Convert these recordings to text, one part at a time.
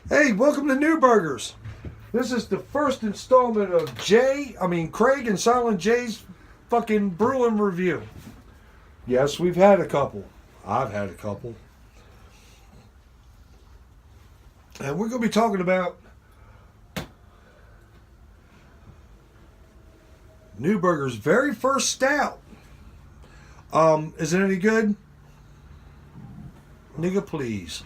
Hey, welcome to Neubergers. This is the first installment of Craig and Silent J's fucking brewing review. Yes, we've had a couple. I've had a couple. And we're going to be talking about Neuberger's very first stout. Is it any good? Nigga, please.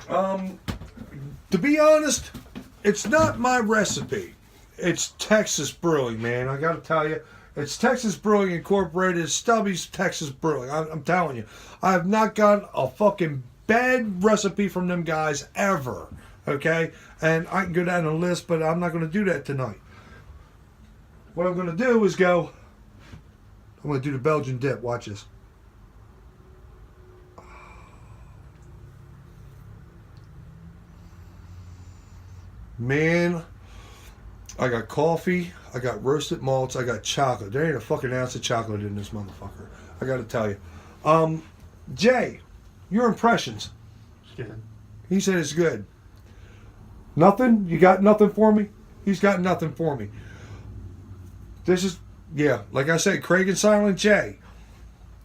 To be honest, it's not my recipe. It's Texas Brewing, man. I gotta tell you, it's Texas Brewing Incorporated, Stubby's Texas Brewing. I'm telling you, I have not gotten a fucking bad recipe from them guys ever. Okay? And I can go down the list, but I'm not going to do that tonight. What I'm going to do is I'm going to do the Belgian dip. Watch this. Man, I got coffee, I got roasted malts, I got chocolate. There ain't a fucking ounce of chocolate in this motherfucker. I gotta tell you. Jay, your impressions. It's good. He said it's good. Nothing? You got nothing for me? He's got nothing for me. This is, yeah, like I said, Craig and Silent J.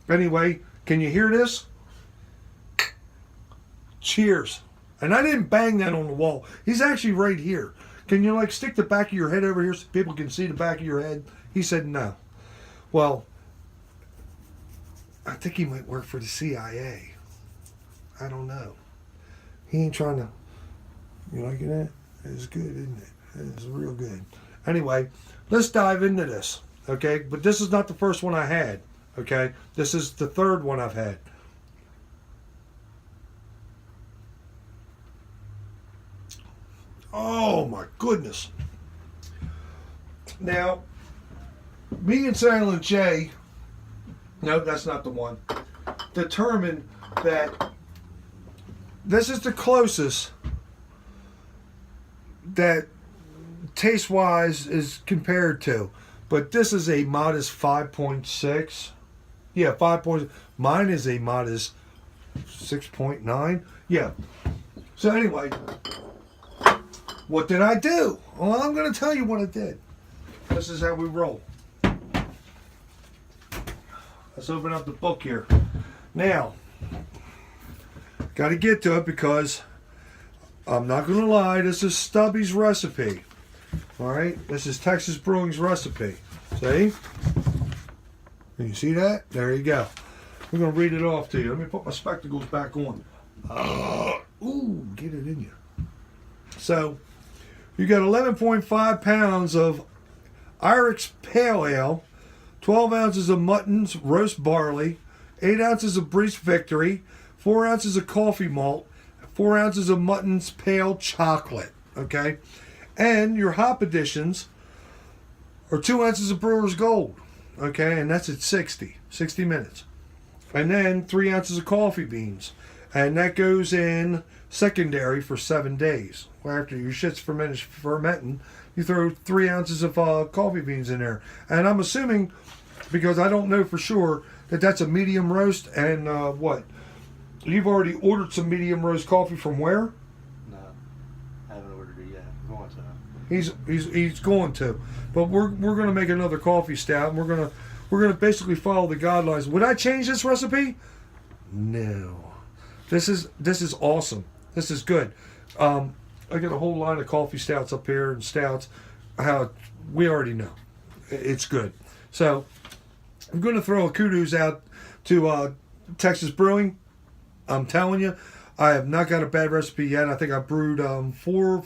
Anyway, can you hear this? Cheers. And I didn't bang that on the wall. He's actually right here. Can you stick the back of your head over here so people can see the back of your head? He said no. Well, I think he might work for the CIA. I don't know. He ain't trying to, you like that? It's good, isn't it? It's real good. Anyway, let's dive into this, okay? But this is not the first one I had, okay? This is the third one I've had. Oh my goodness. Now, me and Silent J, no, that's not the one, determined that this is the closest that taste-wise is compared to. But this is a modest 5.6. Yeah, 5. Mine is a modest 6.9. Yeah. So anyway, what did I do? Well, I'm going to tell you what I did. This is how we roll. Let's open up the book here. Now, got to get to it because I'm not going to lie, this is Stubby's recipe. All right? This is Texas Brewing's recipe. See? Can you see that? There you go. We're going to read it off to you. Let me put my spectacles back on. Ooh, get it in you. So, you got 11.5 pounds of Irish Pale Ale, 12 ounces of Mutton's roast barley, 8 ounces of Briest Victory, 4 ounces of coffee malt, 4 ounces of Mutton's Pale Chocolate, okay? And your hop additions are 2 ounces of Brewer's Gold, okay? And that's at 60 minutes. And then 3 ounces of coffee beans. And that goes in secondary for 7 days. Well, after your shit's fermenting, you throw 3 ounces of coffee beans in there. And I'm assuming, because I don't know for sure, that that's a medium roast. And what? You've already ordered some medium roast coffee from where? No, I haven't ordered it yet. I'm going to. He's going to. But we're going to make another coffee stout, and we're going to basically follow the guidelines. Would I change this recipe? No. This is awesome. This is good. I got a whole line of coffee stouts up here and stouts. How we already know it's good. So I'm going to throw a kudos out to Texas Brewing. I'm telling you, I have not got a bad recipe yet. I think I brewed four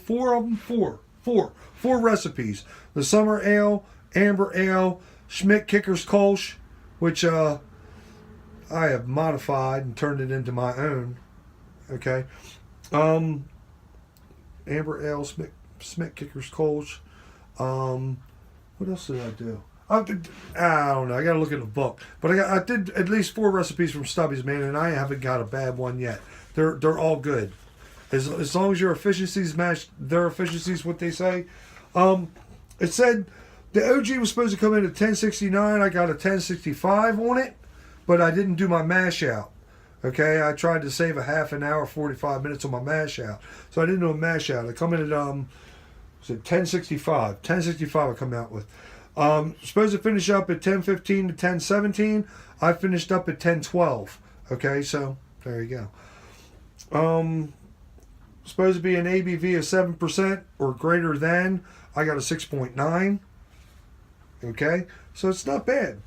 recipes: the Summer Ale, Amber Ale, Schmidt Kicker's Kolsch, which I have modified and turned it into my own. Okay. Amber Ale, Schmidt Kicker's Kolsch. What else did I do? I don't know. I got to look at the book. But I did at least 4 recipes from Stubby's, man, and I haven't got a bad one yet. They're all good. As long as your efficiencies match their efficiencies, what they say. It said the OG was supposed to come in at 1069. I got a 1065 on it, but I didn't do my mash out. Okay, I tried to save a half an hour, 45 minutes on my mash out. So I didn't do a mash out. I come in at, was it 1065? 1065 I come out with. Supposed to finish up at 1015 to 1017. I finished up at 1012. Okay, so there you go. Supposed to be an ABV of 7% or greater than. I got a 6.9. Okay, so it's not bad.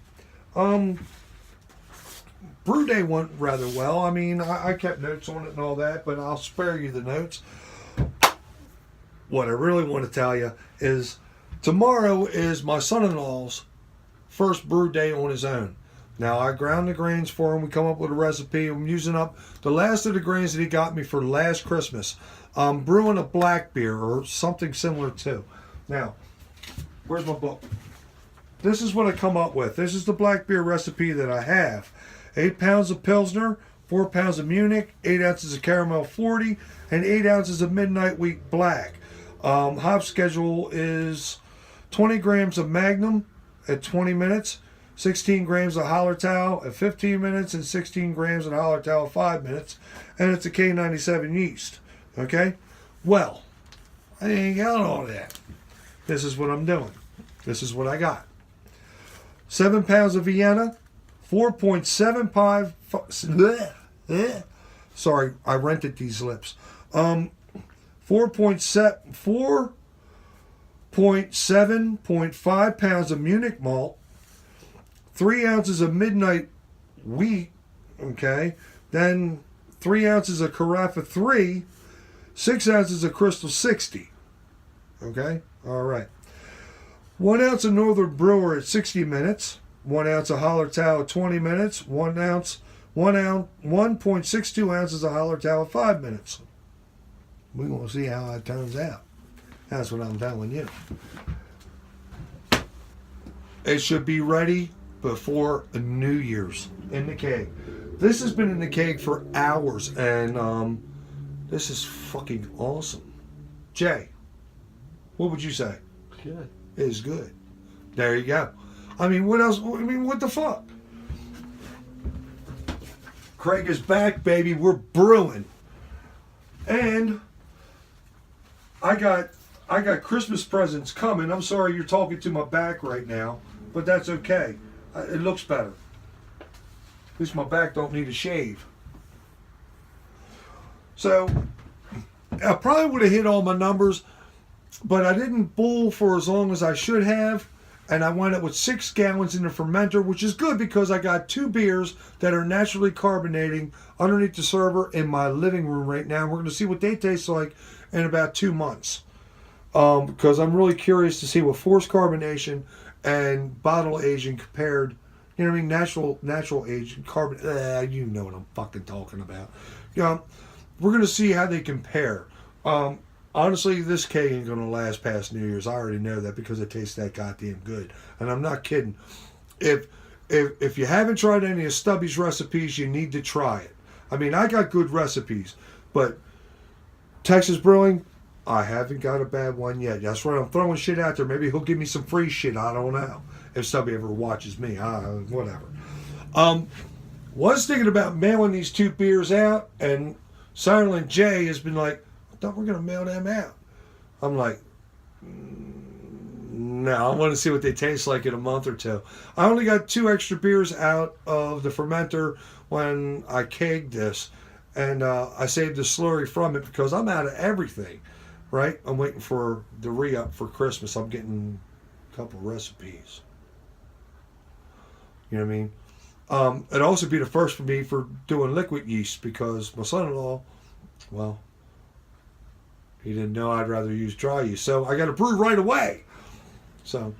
Brew day went rather well. I mean, I kept notes on it and all that, but I'll spare you the notes. What I really want to tell you is tomorrow is my son-in-law's first brew day on his own. Now, I ground the grains for him. We come up with a recipe. I'm using up the last of the grains that he got me for last Christmas. I'm brewing a black beer or something similar too. Now, where's my book? This is what I come up with. This is the black beer recipe that I have. 8 pounds of Pilsner, 4 pounds of Munich, 8 ounces of Caramel 40, and 8 ounces of Midnight Wheat Black. Hop schedule is 20 grams of Magnum at 20 minutes, 16 grams of Hallertau at 15 minutes, and 16 grams of Hallertau at 5 minutes, and it's a K97 yeast. Okay? Well, I ain't got all that. This is what I'm doing. This is what I got. 7 pounds of Vienna, 4.75. Sorry, I rented these lips. 4.7.5 pounds of Munich malt, 3 ounces of Midnight Wheat, okay, then 3 ounces of Carafa 3, 6 ounces of Crystal 60, okay, all right. 1 ounce of Northern Brewer at 60 minutes, 1 ounce of Hallertau at 20 minutes, 1.62 ounces of Hallertau at 5 minutes. We're going to see how it turns out. That's what I'm telling you. It should be ready before New Year's in the keg. This has been in the keg for hours, and this is fucking awesome. Jay, what would you say? Good. It is good. There you go. I mean, what else? I mean, what the fuck? Craig is back, baby. We're brewing. And I got Christmas presents coming. I'm sorry you're talking to my back right now, but that's okay. It looks better. At least my back don't need a shave. So, I probably would have hit all my numbers, but I didn't bull for as long as I should have. And I wound up with 6 gallons in the fermenter, which is good because I got 2 beers that are naturally carbonating underneath the server in my living room right now. We're going to see what they taste like in about 2 months. Because I'm really curious to see what forced carbonation and bottle aging compared, you know what I mean, natural aging, carbon, you know what I'm fucking talking about. We're going to see how they compare. Honestly, this cake ain't going to last past New Year's. I already know that because it tastes that goddamn good. And I'm not kidding. If you haven't tried any of Stubby's recipes, you need to try it. I mean, I got good recipes, but Texas Brewing, I haven't got a bad one yet. That's right, I'm throwing shit out there. Maybe he'll give me some free shit. I don't know. If Stubby ever watches me, whatever. Was thinking about mailing these 2 beers out, and Silent J has been like, I thought we're going to mail them out. I'm like, no, I want to see what they taste like in a month or 2. I only got 2 extra beers out of the fermenter when I kegged this, and I saved the slurry from it because I'm out of everything, right? I'm waiting for the re-up for Christmas. I'm getting a couple recipes. You know what I mean? It'd also be the first for me for doing liquid yeast because my son-in-law, well, he didn't know I'd rather use dry yeast. So I got to brew right away. So,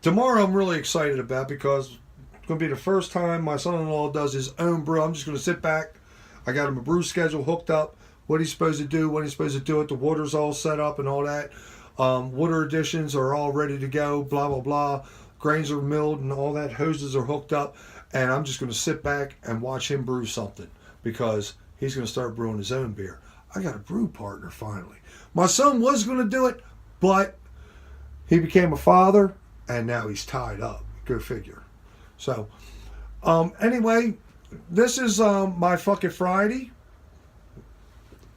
tomorrow I'm really excited about because it's going to be the first time my son-in-law does his own brew. I'm just going to sit back. I got him a brew schedule hooked up, what he's supposed to do, when he's supposed to do it. The water's all set up and all that. Water additions are all ready to go, blah, blah, blah. Grains are milled and all that. Hoses are hooked up. And I'm just going to sit back and watch him brew something because he's going to start brewing his own beer. I got a brew partner finally. My son was going to do it, but he became a father, and now he's tied up. Go figure. So, anyway, this is my fucking Friday.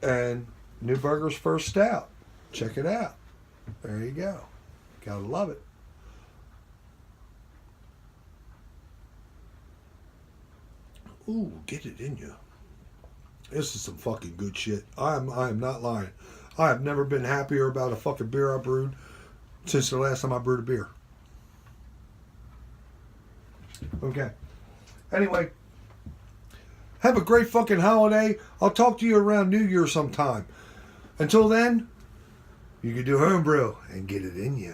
And Neuberger's first stout. Check it out. There you go. Gotta love it. Ooh, get it in you. This is some fucking good shit. I am not lying. I have never been happier about a fucking beer I brewed since the last time I brewed a beer. Okay. Anyway, have a great fucking holiday. I'll talk to you around New Year sometime. Until then, you can do homebrew and get it in ya.